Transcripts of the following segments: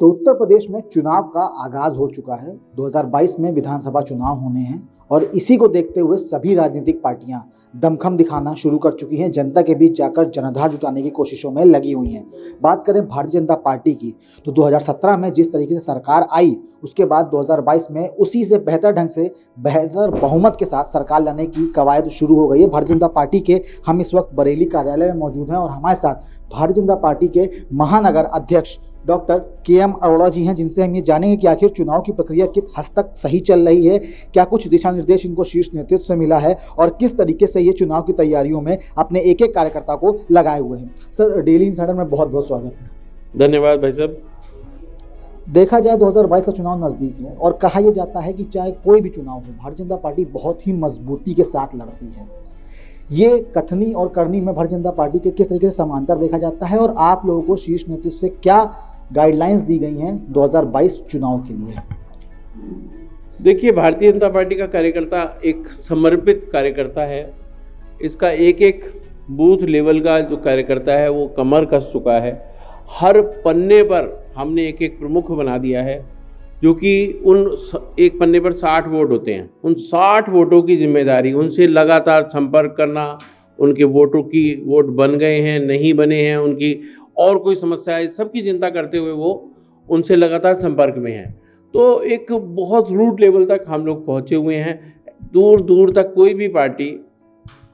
तो उत्तर प्रदेश में चुनाव का आगाज हो चुका है। 2022 में विधानसभा चुनाव होने हैं और इसी को देखते हुए सभी राजनीतिक पार्टियां दमखम दिखाना शुरू कर चुकी हैं, जनता के बीच जाकर जनाधार जुटाने की कोशिशों में लगी हुई हैं। बात करें भारतीय जनता पार्टी की तो 2017 में जिस तरीके से सरकार आई, उसके बाद 2022 में उसी से बेहतर ढंग से बेहतर बहुमत के साथ सरकार लाने की कवायद शुरू हो गई है भारतीय जनता पार्टी के। हम इस वक्त बरेली कार्यालय में मौजूद हैं और हमारे साथ भारतीय जनता पार्टी के महानगर अध्यक्ष डॉक्टर के.एम. अरोड़ा जी हैं, जिनसे हम ये जानेंगे कि आखिर चुनाव की प्रक्रिया किस हद तक सही चल रही है, क्या कुछ दिशा निर्देश इनको शीर्ष नेतृत्व से मिला है और किस तरीके से ये चुनाव की तैयारियों में अपने एक एक कार्यकर्ता को लगाए हुए हैं। सर, डेली इंसाइडर में बहुत बहुत स्वागत है। धन्यवाद भाई साहब। देखा जाए 2022 का चुनाव नज़दीक है और कहा यह जाता है कि चाहे कोई भी चुनाव हो, भारतीय जनता पार्टी बहुत ही मजबूती के साथ लड़ती है। ये कथनी और करनी में भारतीय जनता पार्टी के किस तरीके से समांतर देखा जाता है और आप लोगों को शीर्ष नेतृत्व से क्या गाइडलाइंस दी गई हैं 2022 चुनाव के लिए? देखिए, भारतीय जनता पार्टी का कार्यकर्ता एक समर्पित कार्यकर्ता है। इसका एक एक बूथ लेवल का जो कार्यकर्ता है वो कमर कस चुका है। हर पन्ने पर हमने एक एक प्रमुख बना दिया है, जो कि उन एक पन्ने पर 60 वोट होते हैं। उन 60 वोटों की जिम्मेदारी, उनसे लगातार संपर्क करना, उनके वोटों की वोट बन गए हैं नहीं बने हैं, उनकी और कोई समस्या है, सबकी चिंता करते हुए वो उनसे लगातार संपर्क में हैं। तो एक बहुत रूट लेवल तक हम लोग पहुँचे हुए हैं। दूर दूर तक कोई भी पार्टी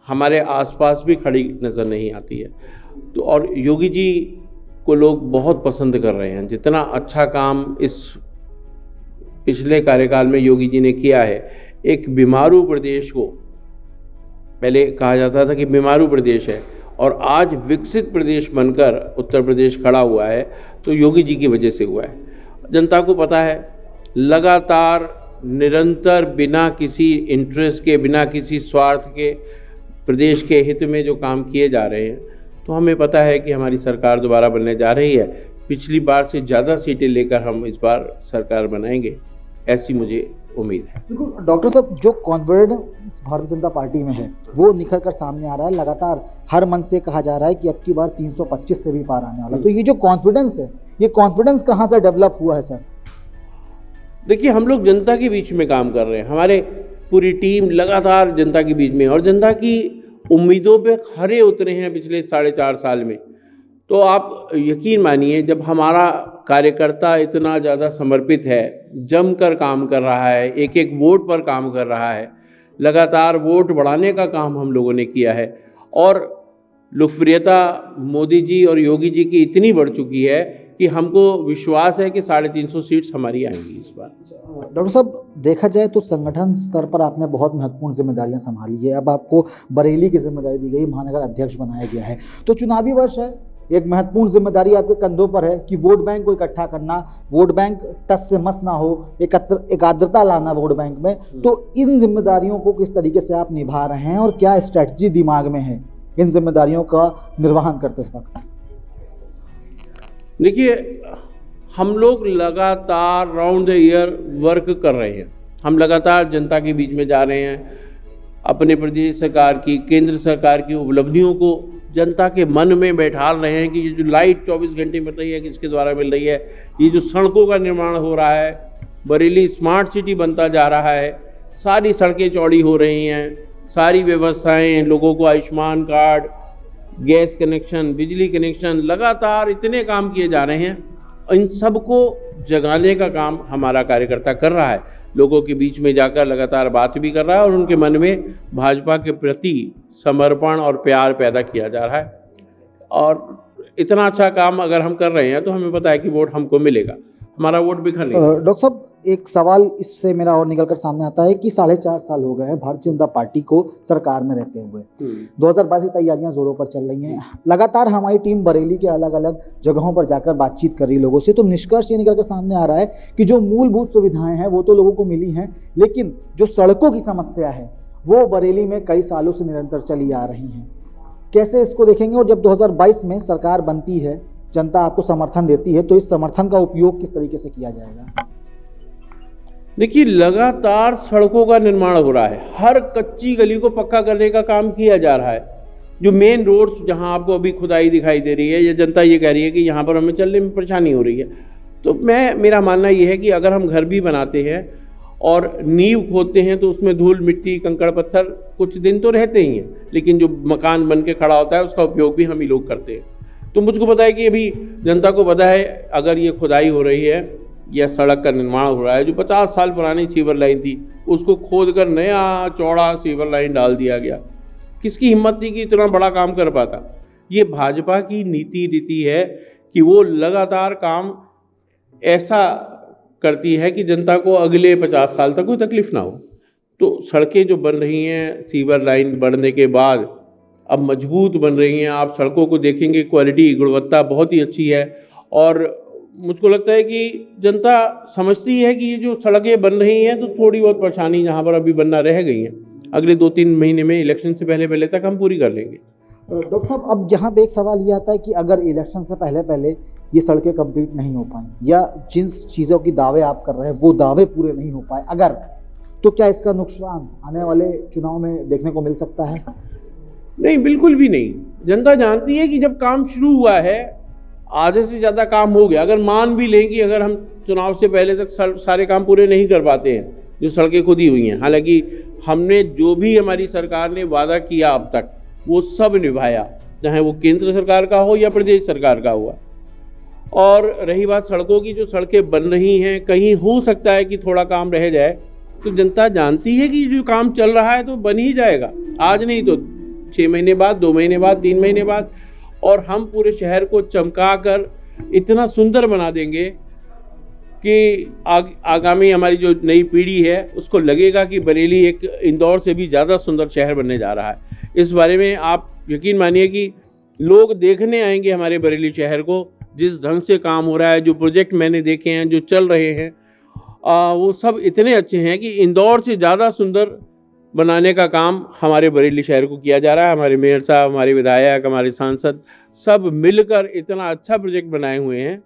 हमारे आसपास भी खड़ी नज़र नहीं आती है। तो और योगी जी को लोग बहुत पसंद कर रहे हैं। जितना अच्छा काम इस पिछले कार्यकाल में योगी जी ने किया है, एक बीमारू प्रदेश को, पहले कहा जाता था कि बीमारू प्रदेश है और आज विकसित प्रदेश बनकर उत्तर प्रदेश खड़ा हुआ है, तो योगी जी की वजह से हुआ है। जनता को पता है, लगातार निरंतर बिना किसी इंटरेस्ट के, बिना किसी स्वार्थ के प्रदेश के हित में जो काम किए जा रहे हैं, तो हमें पता है कि हमारी सरकार दोबारा बनने जा रही है। पिछली बार से ज़्यादा सीटें लेकर हम इस बार सरकार बनाएंगे, ऐसी मुझे उम्मीद है। बिल्कुल डॉक्टर साहब, जो कॉन्फिडेंस भारतीय जनता पार्टी में है वो निखर कर सामने आ रहा है। लगातार हर मन से कहा जा रहा है कि अब की बार 325 से भी पार आने वाला। तो ये जो कॉन्फिडेंस है, ये कॉन्फिडेंस कहाँ से डेवलप हुआ है सर? देखिए, हम लोग जनता के बीच में काम कर रहे हैं। हमारे पूरी टीम लगातार जनता के बीच में और जनता की उम्मीदों पे खरे उतरे हैं पिछले 4.5 साल में। तो आप यकीन मानिए, जब हमारा कार्यकर्ता इतना ज़्यादा समर्पित है, जमकर काम कर रहा है, एक एक वोट पर काम कर रहा है, लगातार वोट बढ़ाने का काम हम लोगों ने किया है और लोकप्रियता मोदी जी और योगी जी की इतनी बढ़ चुकी है कि हमको विश्वास है कि 350 सीट्स हमारी आएंगी इस बार। डॉक्टर साहब, देखा जाए तो संगठन स्तर पर आपने बहुत महत्वपूर्ण जिम्मेदारियां संभाली है। अब आपको बरेली की जिम्मेदारी दी गई, महानगर अध्यक्ष बनाया गया है। तो चुनावी वर्ष है, एक महत्वपूर्ण जिम्मेदारी आपके कंधों पर है कि वोट बैंक को इकट्ठा करना, वोट बैंक टस से मस ना हो, एकाग्रता लाना वोट बैंक में। तो इन जिम्मेदारियों को किस तरीके से आप निभा रहे हैं और क्या स्ट्रैटेजी दिमाग में है इन जिम्मेदारियों का निर्वहन करते वक्त? देखिए, हम लोग लगातार राउंड द ईयर वर्क कर रहे हैं। हम लगातार जनता के बीच में जा रहे हैं, अपने प्रदेश सरकार की, केंद्र सरकार की उपलब्धियों को जनता के मन में बैठा रहे हैं कि ये जो लाइट 24 घंटे मिल रही है किसके द्वारा मिल रही है, ये जो सड़कों का निर्माण हो रहा है, बरेली स्मार्ट सिटी बनता जा रहा है, सारी सड़कें चौड़ी हो रही हैं, सारी व्यवस्थाएं, लोगों को आयुष्मान कार्ड, गैस कनेक्शन, बिजली कनेक्शन, लगातार इतने काम किए जा रहे हैं। इन सबको जगाने का काम हमारा कार्यकर्ता कर रहा है। लोगों के बीच में जाकर लगातार बात भी कर रहा है और उनके मन में भाजपा के प्रति समर्पण और प्यार पैदा किया जा रहा है। और इतना अच्छा काम अगर हम कर रहे हैं तो हमें पता है कि वोट हमको मिलेगा, हमारा वोट बिखर नहीं। डॉक्टर साहब, एक सवाल इससे मेरा और निकल कर सामने आता है कि 4.5 साल हो गए हैं भारतीय जनता पार्टी को सरकार में रहते हुए। 2022 की तैयारियां जोरों पर चल रही हैं। लगातार हमारी टीम बरेली के अलग अलग जगहों पर जाकर बातचीत कर रही है लोगों से। तो निष्कर्ष ये निकल कर सामने आ रहा है कि जो मूलभूत सुविधाएं हैं वो तो लोगों को मिली हैं, लेकिन जो सड़कों की समस्या है वो बरेली में कई सालों से निरंतर चली आ रही हैं। कैसे इसको देखेंगे? और जब 2022 में सरकार बनती है, जनता आपको समर्थन देती है, तो इस समर्थन का उपयोग किस तरीके से किया जाएगा? देखिए, लगातार सड़कों का निर्माण हो रहा है, हर कच्ची गली को पक्का करने का काम किया जा रहा है। जो मेन रोड्स जहां आपको अभी खुदाई दिखाई दे रही है, या जनता ये कह रही है कि यहाँ पर हमें चलने में परेशानी हो रही है, तो मेरा मानना ये है कि अगर हम घर भी बनाते हैं और नींव खोदते हैं तो उसमें धूल मिट्टी कंकड़ पत्थर कुछ दिन तो रहते ही हैं, लेकिन जो मकान बन के खड़ा होता है उसका उपयोग भी हम ही लोग करते हैं। तो मुझको पता है कि अभी जनता को पता है, अगर ये खुदाई हो रही है या सड़क का निर्माण हो रहा है, जो 50 साल पुरानी सीवर लाइन थी उसको खोद कर नया चौड़ा सीवर लाइन डाल दिया गया। किसकी हिम्मत थी कि इतना बड़ा काम कर पाता? ये भाजपा की नीति रीति है कि वो लगातार काम ऐसा करती है कि जनता को अगले 50 साल तक कोई तकलीफ ना हो। तो सड़कें जो बन रही हैं सीवर लाइन बढ़ने के बाद अब मजबूत बन रही हैं। आप सड़कों को देखेंगे, क्वालिटी गुणवत्ता बहुत ही अच्छी है। और मुझको लगता है कि जनता समझती है कि ये जो सड़कें बन रही हैं तो थोड़ी बहुत परेशानी जहाँ पर अभी बनना रह गई हैं, अगले 2-3 महीने में इलेक्शन से पहले तक हम पूरी कर लेंगे। डॉक्टर साहब, अब यहाँ पे एक सवाल ये आता है कि अगर इलेक्शन से पहले ये सड़कें कंप्लीट नहीं हो पाई या जिन चीज़ों की दावे आप कर रहे हैं वो दावे पूरे नहीं हो पाए अगर, तो क्या इसका नुकसान आने वाले चुनाव में देखने को मिल सकता है? नहीं, बिल्कुल भी नहीं। जनता जानती है कि जब काम शुरू हुआ है आधे से ज़्यादा काम हो गया। अगर मान भी लें कि अगर हम चुनाव से पहले तक सारे काम पूरे नहीं कर पाते हैं जो सड़कें खुदी हुई हैं, हालांकि हमने जो भी हमारी सरकार ने वादा किया अब तक वो सब निभाया, चाहे वो केंद्र सरकार का हो या प्रदेश सरकार का हुआ। और रही बात सड़कों की, जो सड़कें बन रही हैं कहीं हो सकता है कि थोड़ा काम रह जाए, तो जनता जानती है कि जो काम चल रहा है तो बन ही जाएगा, आज नहीं तो 6 महीने बाद, 2 महीने बाद, 3 महीने बाद। और हम पूरे शहर को चमका कर इतना सुंदर बना देंगे कि आगामी हमारी जो नई पीढ़ी है उसको लगेगा कि बरेली एक इंदौर से भी ज़्यादा सुंदर शहर बनने जा रहा है। इस बारे में आप यकीन मानिए कि लोग देखने आएंगे हमारे बरेली शहर को। जिस ढंग से काम हो रहा है, जो प्रोजेक्ट मैंने देखे हैं जो चल रहे हैं, वो सब इतने अच्छे हैं कि इंदौर से ज़्यादा सुंदर बनाने का काम हमारे बरेली शहर को किया जा रहा है। हमारे मेयर साहब, हमारे विधायक, हमारे सांसद सब मिलकर इतना अच्छा प्रोजेक्ट बनाए हुए हैं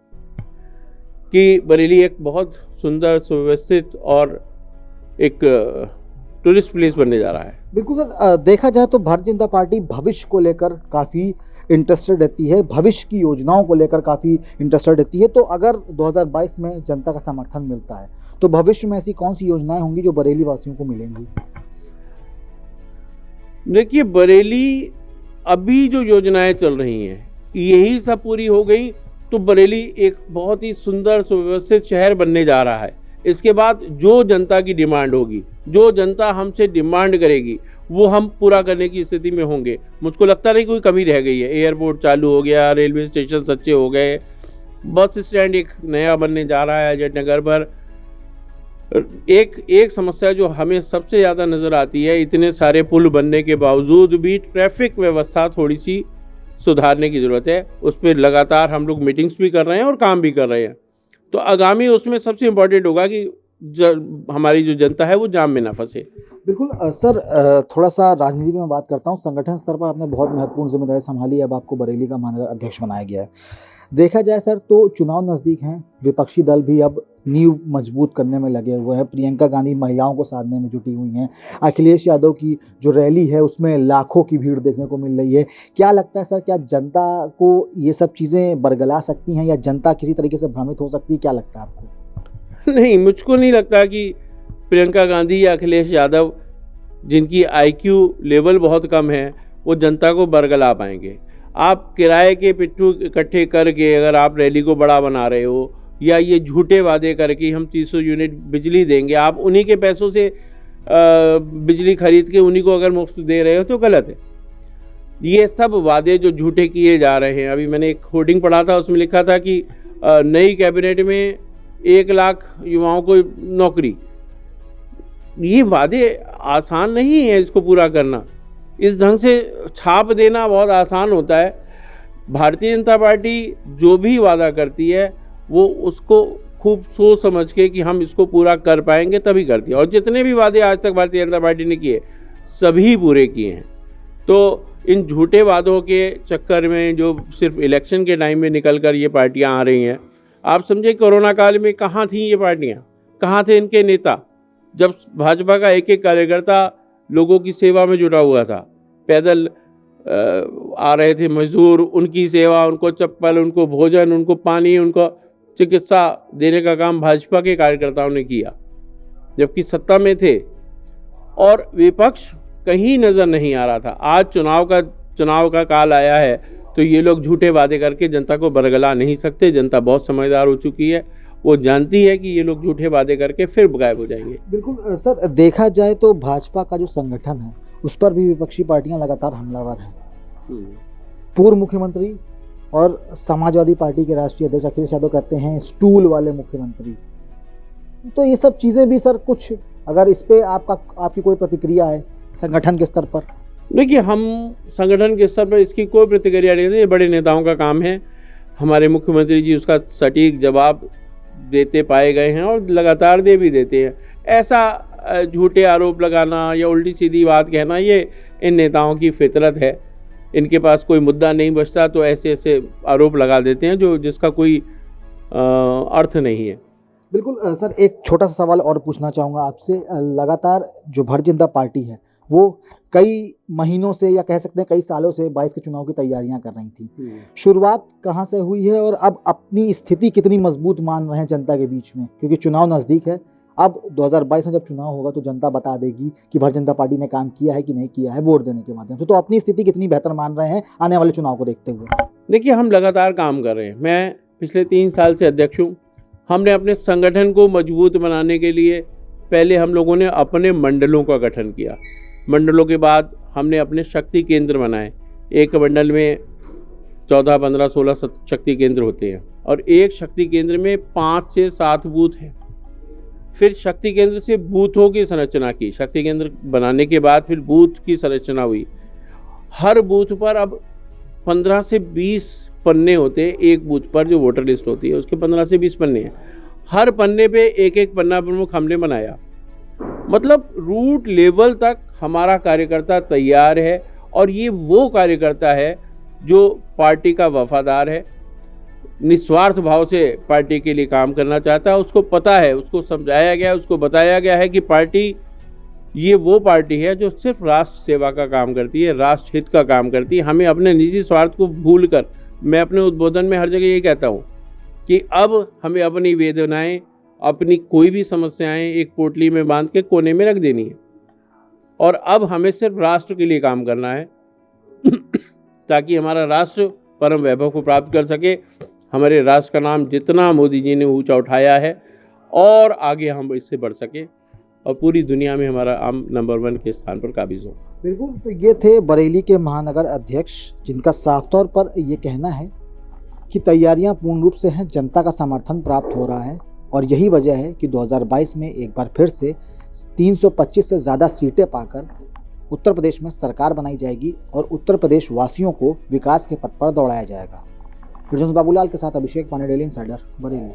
कि बरेली एक बहुत सुंदर, सुव्यवस्थित और एक टूरिस्ट प्लेस बनने जा रहा है। बिल्कुल सर, देखा जाए तो भारतीय जनता पार्टी भविष्य को लेकर काफ़ी इंटरेस्टेड रहती है, भविष्य की योजनाओं को लेकर काफ़ी इंटरेस्टेड रहती है। तो अगर 2022 में जनता का समर्थन मिलता है तो भविष्य में ऐसी कौन सी योजनाएं होंगी जो बरेली वासियों को मिलेंगी? देखिए, बरेली अभी जो योजनाएं चल रही हैं यही सब पूरी हो गई तो बरेली एक बहुत ही सुंदर सुव्यवस्थित शहर बनने जा रहा है। इसके बाद जो जनता की डिमांड होगी, जो जनता हमसे डिमांड करेगी, वो हम पूरा करने की स्थिति में होंगे। मुझको लगता नहीं कोई कमी रह गई है। एयरपोर्ट चालू हो गया, रेलवे स्टेशन अच्छे हो गए, बस स्टैंड एक नया बनने जा रहा है अजय नगर पर। एक समस्या जो हमें सबसे ज़्यादा नज़र आती है, इतने सारे पुल बनने के बावजूद भी ट्रैफिक व्यवस्था थोड़ी सी सुधारने की ज़रूरत है। उस पर लगातार हम लोग मीटिंग्स भी कर रहे हैं और काम भी कर रहे हैं। तो आगामी उसमें सबसे इम्पोर्टेंट होगा कि हमारी जो जनता है वो जाम में ना फंसे। बिल्कुल सर, थोड़ा सा राजनीति में बात करता हूँ। संगठन स्तर पर आपने बहुत महत्वपूर्ण जिम्मेदारी संभाली, अब आपको बरेली का महानगर अध्यक्ष बनाया गया है। देखा जाए सर तो चुनाव नज़दीक हैं, विपक्षी दल भी अब नींव मजबूत करने में लगे हुए हैं। प्रियंका गांधी महिलाओं को साधने में जुटी हुई हैं। अखिलेश यादव की जो रैली है उसमें लाखों की भीड़ देखने को मिल रही है। क्या लगता है सर, क्या जनता को ये सब चीज़ें बरगला सकती हैं या जनता किसी तरीके से भ्रमित हो सकती है? क्या लगता है आपको? नहीं, मुझको नहीं लगता कि प्रियंका गांधी या अखिलेश यादव, जिनकी IQ लेवल बहुत कम है, वो जनता को बरगला पाएंगे। आप किराए के पिट्ठू इकट्ठे करके अगर आप रैली को बड़ा बना रहे हो या ये झूठे वादे करके हम 300 यूनिट बिजली देंगे, आप उन्हीं के पैसों से बिजली खरीद के उन्हीं को अगर मुफ्त दे रहे हो तो गलत है। ये सब वादे जो झूठे किए जा रहे हैं, अभी मैंने एक होर्डिंग पढ़ा था, उसमें लिखा था कि नई कैबिनेट में 1 लाख युवाओं को नौकरी। ये वादे आसान नहीं है इसको पूरा करना। इस ढंग से छाप देना बहुत आसान होता है। भारतीय जनता पार्टी जो भी वादा करती है वो उसको खूब सोच समझ के कि हम इसको पूरा कर पाएंगे तभी करती है। और जितने भी वादे आज तक भारतीय जनता पार्टी ने किए सभी पूरे किए हैं। तो इन झूठे वादों के चक्कर में जो सिर्फ इलेक्शन के टाइम में निकल कर ये पार्टियां आ रही हैं, आप समझे कोरोना काल में कहाँ थी ये पार्टियां, कहाँ थे इनके नेता? जब भाजपा का एक एक कार्यकर्ता लोगों की सेवा में जुटा हुआ था, पैदल आ रहे थे मजदूर, उनकी सेवा, उनको चप्पल, उनको भोजन, उनको पानी, उनको चिकित्सा देने का काम भाजपा के कार्यकर्ताओं ने किया, जबकि सत्ता में थे और विपक्ष कहीं नजर नहीं आ रहा था। आज चुनाव का काल आया है तो ये लोग झूठे वादे करके जनता को बरगला नहीं सकते। जनता बहुत समझदार हो चुकी है, वो जानती है कि ये लोग झूठे वादे करके फिर गायब हो जाएंगे। बिल्कुल सर, देखा जाए तो भाजपा का जो संगठन है उस पर भी विपक्षी पार्टियां लगातार हमलावर हैं। पूर्व मुख्यमंत्री और समाजवादी पार्टी के राष्ट्रीय अध्यक्ष अखिलेश यादव कहते हैं स्टूल वाले मुख्यमंत्री। तो ये सब चीजें भी सर, कुछ अगर इस पे आपकी कोई प्रतिक्रिया है संगठन के स्तर पर? देखिए, हम संगठन के स्तर पर इसकी कोई प्रतिक्रिया नहीं देते, ये बड़े नेताओं का काम है। हमारे मुख्यमंत्री जी उसका सटीक जवाब देते पाए गए हैं और लगातार दे भी देते हैं। ऐसा झूठे आरोप लगाना या उल्टी सीधी बात कहना, ये इन नेताओं की फितरत है। इनके पास कोई मुद्दा नहीं बचता तो ऐसे ऐसे आरोप लगा देते हैं जिसका कोई अर्थ नहीं है। बिल्कुल सर, एक छोटा सा सवाल और पूछना चाहूँगा आपसे। लगातार जो भारतीय जनता पार्टी है वो कई महीनों से या कह सकते हैं कई सालों से 22 के चुनाव की तैयारियां कर रही थी। शुरुआत कहां से हुई है और अब अपनी स्थिति कितनी मजबूत मान रहे हैं जनता के बीच में, क्योंकि चुनाव नज़दीक है। अब 2022 में जब चुनाव होगा तो जनता बता देगी कि भारतीय जनता पार्टी ने काम किया है कि नहीं किया है वोट देने के माध्यम से। तो अपनी स्थिति कितनी बेहतर मान रहे हैं आने वाले चुनाव को देखते हुए? देखिए, हम लगातार काम कर रहे हैं। मैं पिछले 3 साल से अध्यक्ष हूँ। हमने अपने संगठन को मजबूत बनाने के लिए पहले हम लोगों ने अपने मंडलों का गठन किया। मंडलों के बाद हमने अपने शक्ति केंद्र बनाए। एक मंडल में 14, 15, 16 शक्ति केंद्र होते हैं और एक शक्ति केंद्र में 5 से 7 बूथ हैं। फिर शक्ति केंद्र से बूथों की संरचना की। शक्ति केंद्र बनाने के बाद फिर बूथ की संरचना हुई। हर बूथ पर अब 15 से 20 पन्ने होते हैं। एक बूथ पर जो वोटर लिस्ट होती है उसके 15 से 20 पन्ने हैं। हर पन्ने पे एक एक पन्ना प्रमुख हमने बनाया। मतलब रूट लेवल तक हमारा कार्यकर्ता तैयार है और ये वो कार्यकर्ता है जो पार्टी का वफादार है, निस्वार्थ भाव से पार्टी के लिए काम करना चाहता है। उसको पता है, उसको समझाया गया, उसको बताया गया है कि पार्टी ये वो पार्टी है जो सिर्फ राष्ट्र सेवा का काम करती है, राष्ट्र हित का काम करती है। हमें अपने निजी स्वार्थ को भूलकर, मैं अपने उद्बोधन में हर जगह ये कहता हूँ कि अब हमें अपनी वेदनाएं, अपनी कोई भी समस्याएं एक पोटली में बांध के कोने में रख देनी है और अब हमें सिर्फ राष्ट्र के लिए काम करना है ताकि हमारा राष्ट्र परम वैभव को प्राप्त कर सके। हमारे राष्ट्र का नाम जितना मोदी जी ने ऊंचा उठाया है और आगे हम इससे बढ़ सके और पूरी दुनिया में हमारा आम नंबर 1 के स्थान पर काबिज हो। बिल्कुल, तो ये थे बरेली के महानगर अध्यक्ष जिनका साफ तौर पर ये कहना है कि तैयारियां पूर्ण रूप से हैं, जनता का समर्थन प्राप्त हो रहा है और यही वजह है कि 2022 में एक बार फिर से 325 से ज़्यादा सीटें पाकर उत्तर प्रदेश में सरकार बनाई जाएगी और उत्तर प्रदेश वासियों को विकास के पथ पर दौड़ाया जाएगा। बाबूलाल के साथ अभिषेक पांडे, डेली इंसाइडर, बरेली।